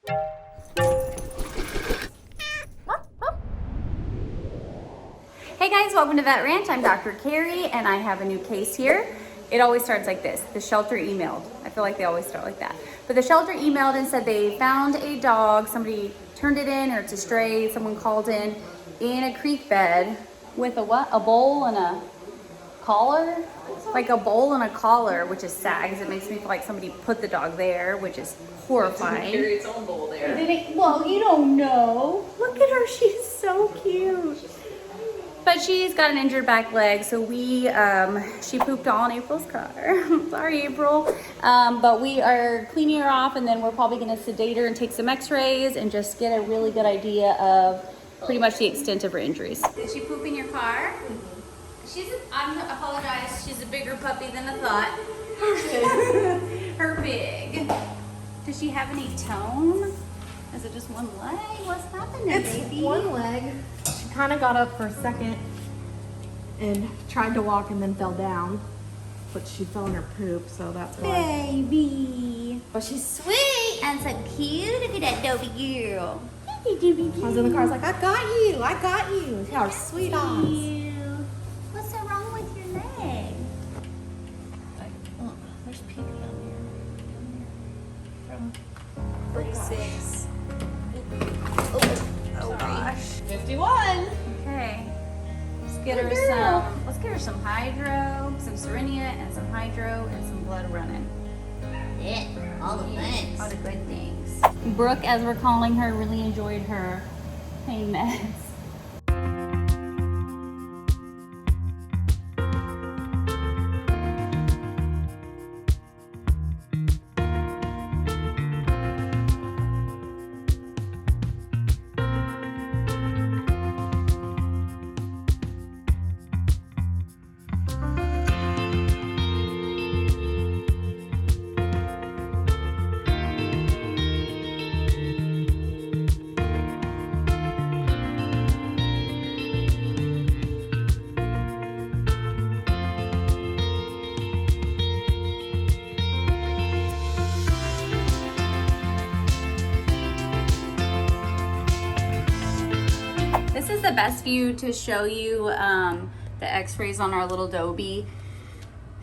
Hey guys, welcome to Vet Ranch. I'm Dr. Carrie and I have a new case here. It always starts like this. The shelter emailed. I feel like they always start like that. But the shelter emailed and said they found a dog. Somebody turned it in, or it's a stray. Someone called in a creek bed with a what? A bowl and a collar? Like a bowl and a collar, which is sad because it makes me feel like somebody put the dog there, which is horrifying. It didn't carry its own bowl there. Well, you don't know. Look at her. She's so cute. But she's got an injured back leg, so she pooped all in April's car. Sorry, April. But we are cleaning her off, and then we're probably gonna sedate her and take some x-rays and just get a really good idea of pretty much the extent of her injuries. Did she poop in your car? I apologize, she's a bigger puppy than I thought. Her big. Does she have any tone? Is it just one leg? What's happening, baby? It's one leg. She kind of got up for a second and tried to walk and then fell down. But she fell in her poop, so that's why. Baby. But she's Sweet and so cute. Look at that dopey girl. I was in the car, I was like, I got you. See how sweet eyes. What's so wrong with your leg? There's pink down From 46. Oh gosh. 51. Okay. Let's get her some hydro, some Serenia and some hydro and some blood running. Yeah, all the things. All the good things. Brooke, as we're calling her, really enjoyed her pain meds. This is the best view to show you the x-rays on our little Dobie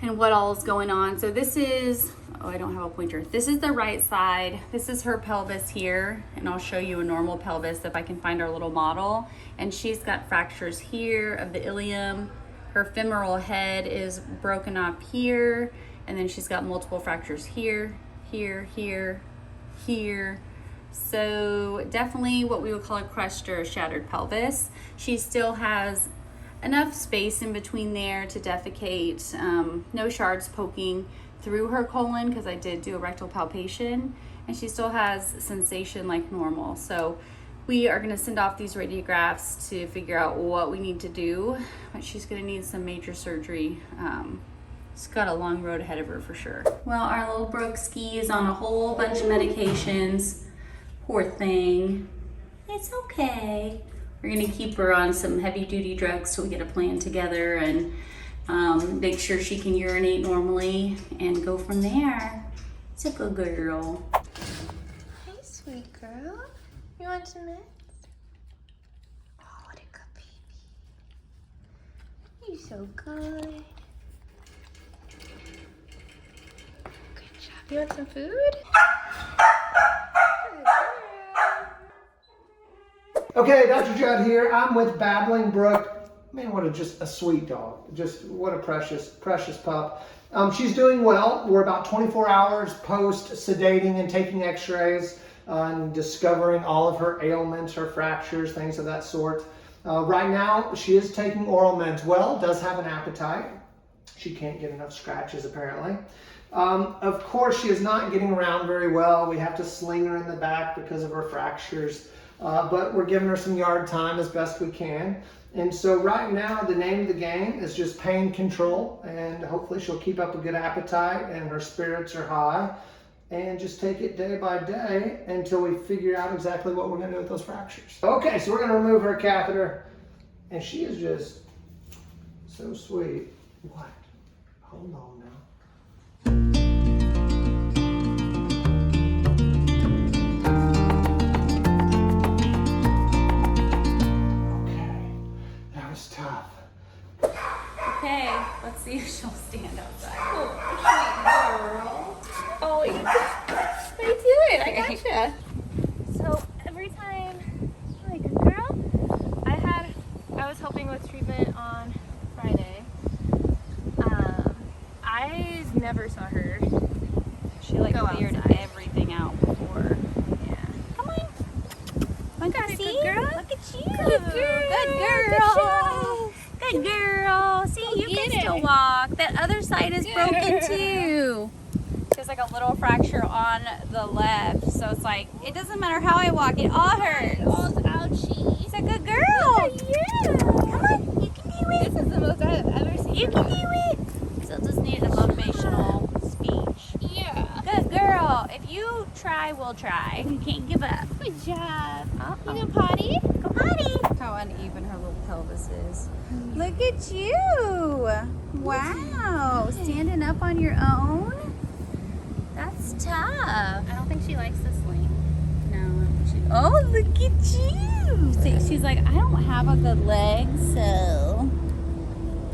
and what all is going on. So this is, oh, I don't have a pointer. This is the right side. This is her pelvis here, and I'll show you a normal pelvis if I can find our little model. And she's got fractures here of the ilium. Her femoral head is broken up here, and then she's got multiple fractures here, here, here, here. So definitely what we would call a crushed or a shattered pelvis. She still has enough space in between there to defecate. No shards poking through her colon because I did do a rectal palpation, and she still has sensation like normal. So we are gonna send off these radiographs to figure out what we need to do, but she's gonna need some major surgery. She's got a long road ahead of her for sure. Well, our little Brook ski is on a whole bunch of medications. Poor thing. It's okay. We're gonna keep her on some heavy duty drugs so we get a plan together and make sure she can urinate normally and go from there. It's a good girl. Hey, sweet girl. You want some meds? Oh, what a good baby. You're so good. Good job. You want some food? Okay, Dr. Judd here. I'm with Babbling Brook. Man, just a sweet dog. Just what a precious pup. She's doing well. We're about 24 hours post sedating and taking x-rays and discovering all of her ailments, her fractures, things of that sort. Right now, she is taking oral meds well, does have an appetite. She can't get enough scratches apparently. Of course, she is not getting around very well. We have to sling her in the back because of her fractures. But we're giving her some yard time as best we can. And so right now, the name of the game is just pain control, and hopefully she'll keep up a good appetite and her spirits are high, and just take it day by day until we figure out exactly what we're gonna do with those fractures. Okay, so we're gonna remove her catheter, and she is just so sweet. What? Hold on now. side is broken too. There's like a little fracture on the left, so it's like it doesn't matter how I walk, it all hurts. Oh, ouchie. She's a good girl. Yeah. Come on, you can do it. This is the most I have ever seen. You can do it. So just need a motivational speech. Yeah. Good girl. If you try, we'll try. You can't give up. Good job. Uh-oh. You gonna potty? Go potty. How uneven her little pelvis is. Look at you. Wow. Standing up on your own? That's tough. I don't think she likes this link. No. Oh, look at you. See, she's like, I don't have a good leg, so.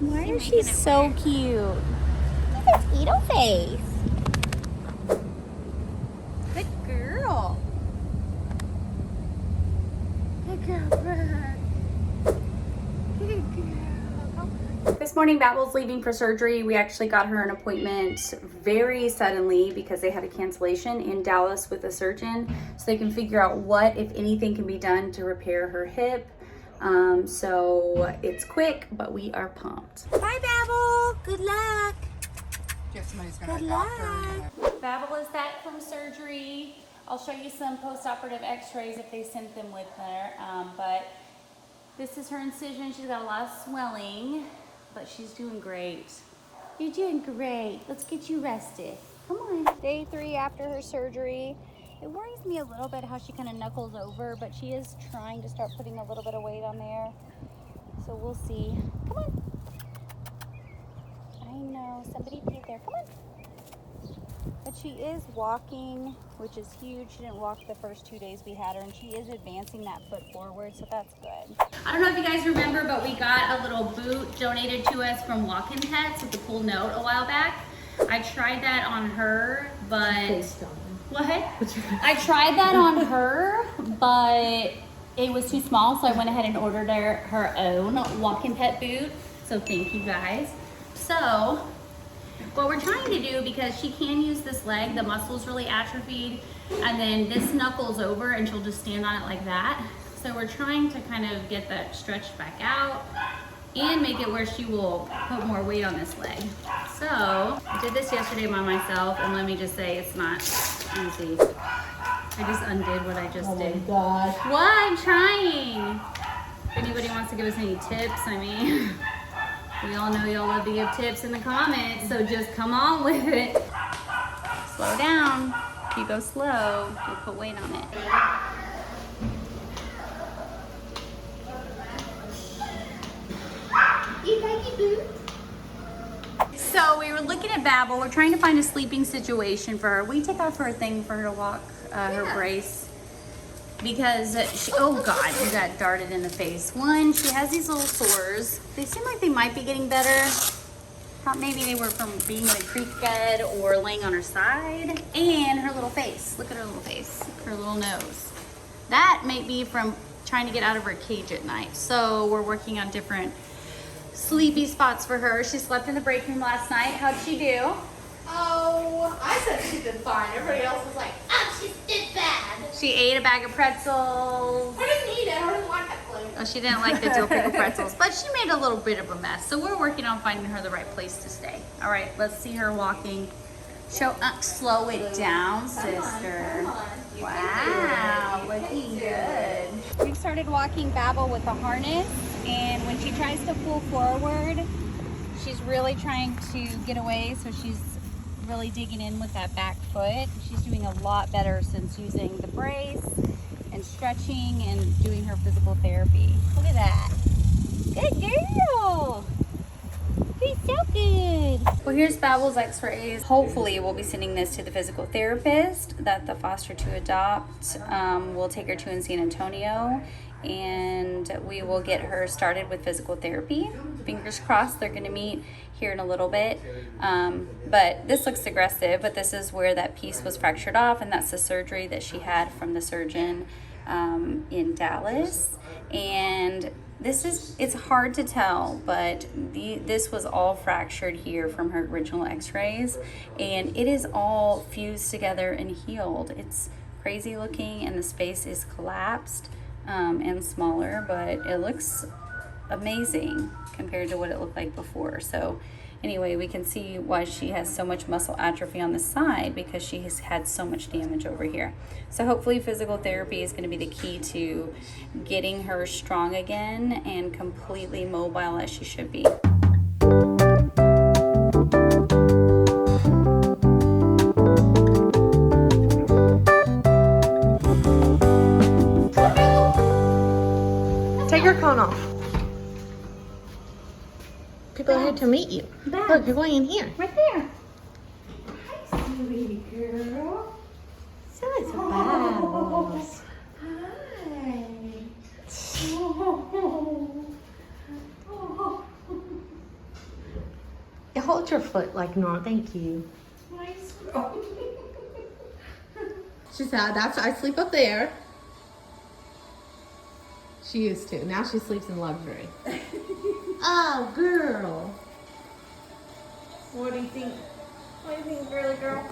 Why is she so cute? Look at this little face. Good girl. Good girl, Brooke. Good girl. This morning, Babel's leaving for surgery. We actually got her an appointment very suddenly because they had a cancellation in Dallas with a surgeon, so they can figure out what, if anything, can be done to repair her hip. So it's quick, but we are pumped. Bye, Babel. Good luck. Good luck. Babel is back from surgery. I'll show you some post-operative x-rays if they sent them with her. But this is her incision. She's got a lot of swelling, but she's doing great. You're doing great. Let's get you rested. Come on. Day 3 after her surgery. It worries me a little bit how she kind of knuckles over, but she is trying to start putting a little bit of weight on there. So we'll see. Come on. I know, somebody peed there. Come on. But she is walking, which is huge. She didn't walk the first 2 days we had her, and she is advancing that foot forward, so that's good. I don't know if you guys remember, but we got a little boot donated to us from Walk-In Pets with a cool note a while back. I tried that on her, but... What? I tried that on her, but it was too small, so I went ahead and ordered her own Walk-In Pet boot. So thank you guys. So what we're trying to do, because she can use this leg, the muscle's really atrophied, and then this knuckles over and she'll just stand on it like that. So we're trying to kind of get that stretched back out and make it where she will put more weight on this leg. So I did this yesterday by myself, and let me just say it's not easy. I just undid what I just did. Oh my gosh. What? I'm trying. If anybody wants to give us any tips, I mean, we all know y'all love to give tips in the comments, so just come on with it. Slow down. If you go slow, you'll put weight on it. So we were looking at Babel. We're trying to find a sleeping situation for her. We take off her thing for her to walk, her brace, because she, oh God, you got darted in the face. One, she has these little sores. They seem like they might be getting better. Thought maybe they were from being in a creek bed or laying on her side. And her little face. Look at her little face, her little nose. That may be from trying to get out of her cage at night. So we're working on different sleepy spots for her. She slept in the break room last night. How'd she do? Oh, I said she did fine. Everybody else was like, oh, she did bad. She ate a bag of pretzels. I didn't eat it. I didn't like that flavor. Oh, she didn't like the dill pickle pretzels, but she made a little bit of a mess. So we're working on finding her the right place to stay. All right, let's see her walking. Slow it down, sister. Wow, looking good. We've started walking Babel with a harness, and when she tries to pull forward, she's really trying to get away, so she's really digging in with that back foot. She's doing a lot better since using the brace and stretching and doing her physical therapy. Look at that. Good girl. He's so good. Well, here's Babel's x-rays. Hopefully we'll be sending this to the physical therapist that the foster to adopt will take her to in San Antonio, and we will get her started with physical therapy. Fingers crossed they're going to meet here in a little bit. But this looks aggressive, but this is where that piece was fractured off, and that's the surgery that she had from the surgeon in Dallas. And it's hard to tell, but this was all fractured here from her original x-rays, and it is all fused together and healed. It's crazy looking, and the space is collapsed and smaller, but it looks amazing compared to what it looked like before. So Anyway, we can see why she has so much muscle atrophy on the side, because she has had so much damage over here. So hopefully physical therapy is going to be the key to getting her strong again and completely mobile as she should be. Take your cone off. People are here to meet you. Look, you're going in here. Right there. Hi, sweetie girl. So it's a Babbles. Hi. Hold your foot like normal. Thank you. Nice girl. She said, I sleep up there. She used to. Now she sleeps in luxury. Oh, girl. What do you think? What do you think, girly girl?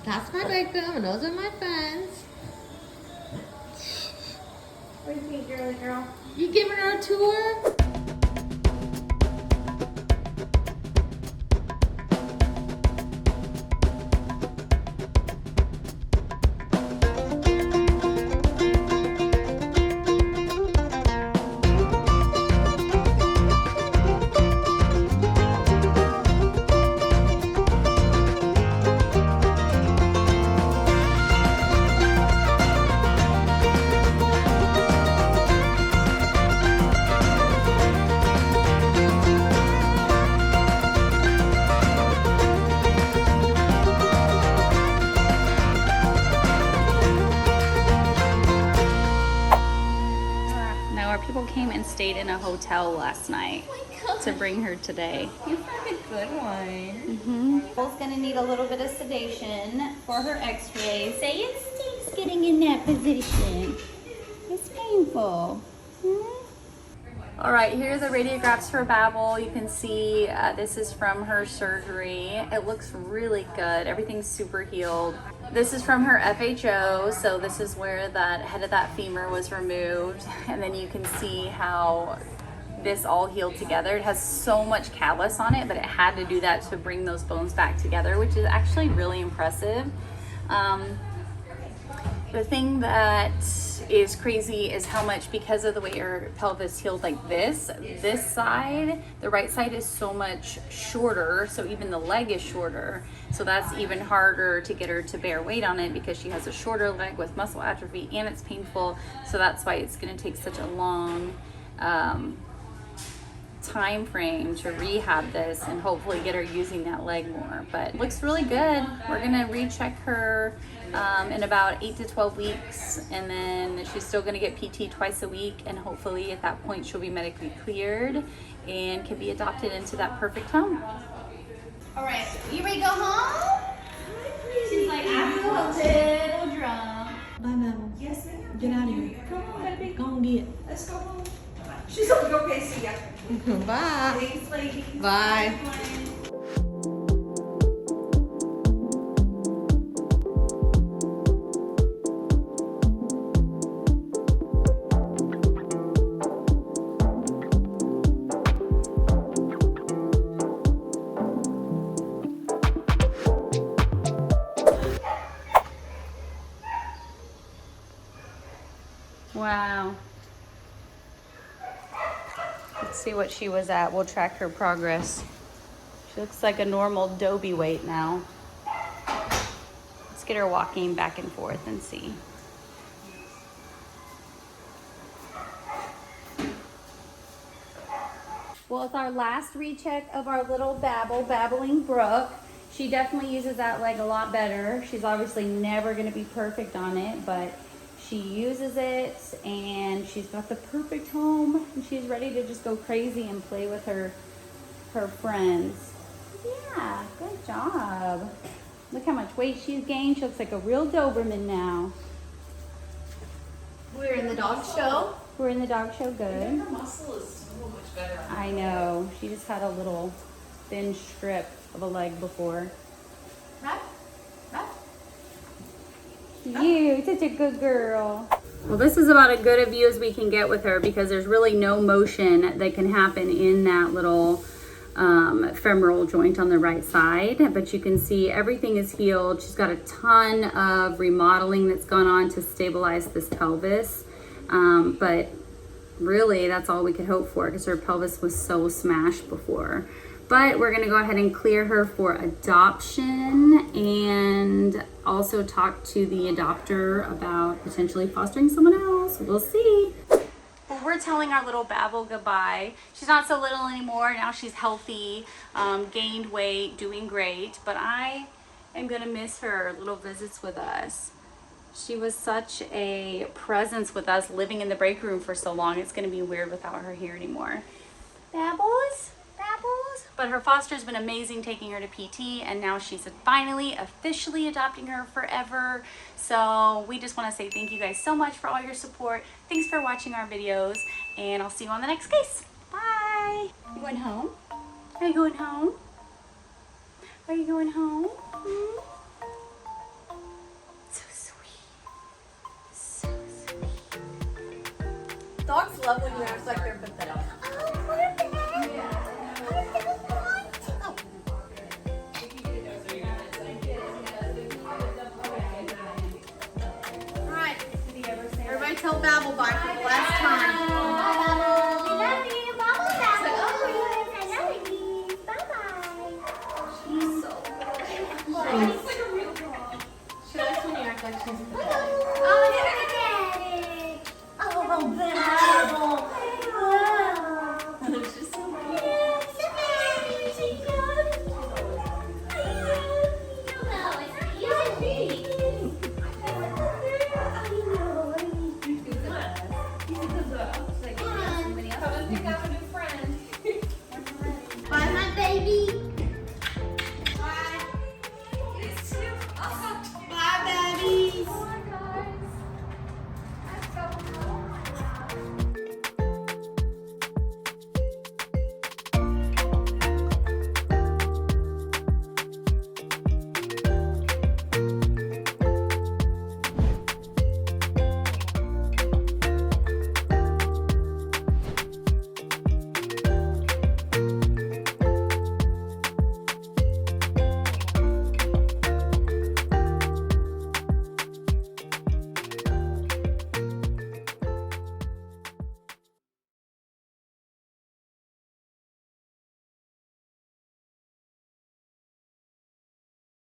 That's my victim, and those are my friends. What do you think, girly girl? You giving her a tour? People came and stayed in a hotel last night to bring her today. You found a good one. Nicole's gonna need a little bit of sedation for her x-ray. Say it stinks getting in that position. It's painful. All right, here are the radiographs for Babel. You can see this is from her surgery. It looks really good. Everything's super healed. This is from her FHO, so this is where that head of that femur was removed. And then you can see how this all healed together. It has so much callus on it, but it had to do that to bring those bones back together, which is actually really impressive. The thing that is crazy is how much, because of the way your pelvis healed like this side, the right side is so much shorter, so even the leg is shorter. So that's even harder to get her to bear weight on it, because she has a shorter leg with muscle atrophy and it's painful. So that's why it's going to take such a long time frame to rehab this and hopefully get her using that leg more. But it looks really good. We're going to recheck her in about 8 to 12 weeks, and then she's still going to get PT twice a week, and hopefully at that point she'll be medically cleared and can be adopted into that perfect home. All right, you ready to go home? She's like, I feel a little drunk. Bye, Babble. Yes, ma'am. Get out of here. Come on, baby. Go and get. Let's go home. She's like, okay, see ya. Bye. Thanks, ladies. Bye. Wow. Let's see what she was at. We'll track her progress. She looks like a normal Dobie weight now. Let's get her walking back and forth and see. Well, it's our last recheck of our little babbling Brook. She definitely uses that leg a lot better. She's obviously never going to be perfect on it, but she uses it and she's got the perfect home, and she's ready to just go crazy and play with her friends. Yeah, good job. Look how much weight she's gained. She looks like a real Doberman now. We're in the dog show. We're in the dog show, good. Her muscle is so much better. I know. She just had a little thin strip of a leg before. Right? Right? You, such a good girl. Well, this is about as good a view as we can get with her, because there's really no motion that can happen in that little femoral joint on the right side, but you can see everything is healed. She's got a ton of remodeling that's gone on to stabilize this pelvis, but really that's all we could hope for because her pelvis was so smashed before. But we're gonna go ahead and clear her for adoption and also talk to the adopter about potentially fostering someone else. We'll see. Well, we're telling our little Babel goodbye. She's not so little anymore. Now she's healthy, gained weight, doing great. But I am gonna miss her little visits with us. She was such a presence with us living in the break room for so long. It's gonna be weird without her here anymore. Babbles? Babbles? But her foster's been amazing taking her to PT, and now she's finally officially adopting her forever. So we just want to say thank you guys so much for all your support. Thanks for watching our videos, and I'll see you on the next case. Bye. You going home? Are you going home? Are you going home? Hmm? So sweet. So sweet. Dogs love when you act like they're pathetic. Everybody tell Babel bye for the last time. Bye, Babel. We love you. Babel, Babel. I love you. Bye-bye. She's so good. She likes when you act like she's pathetic. Oh,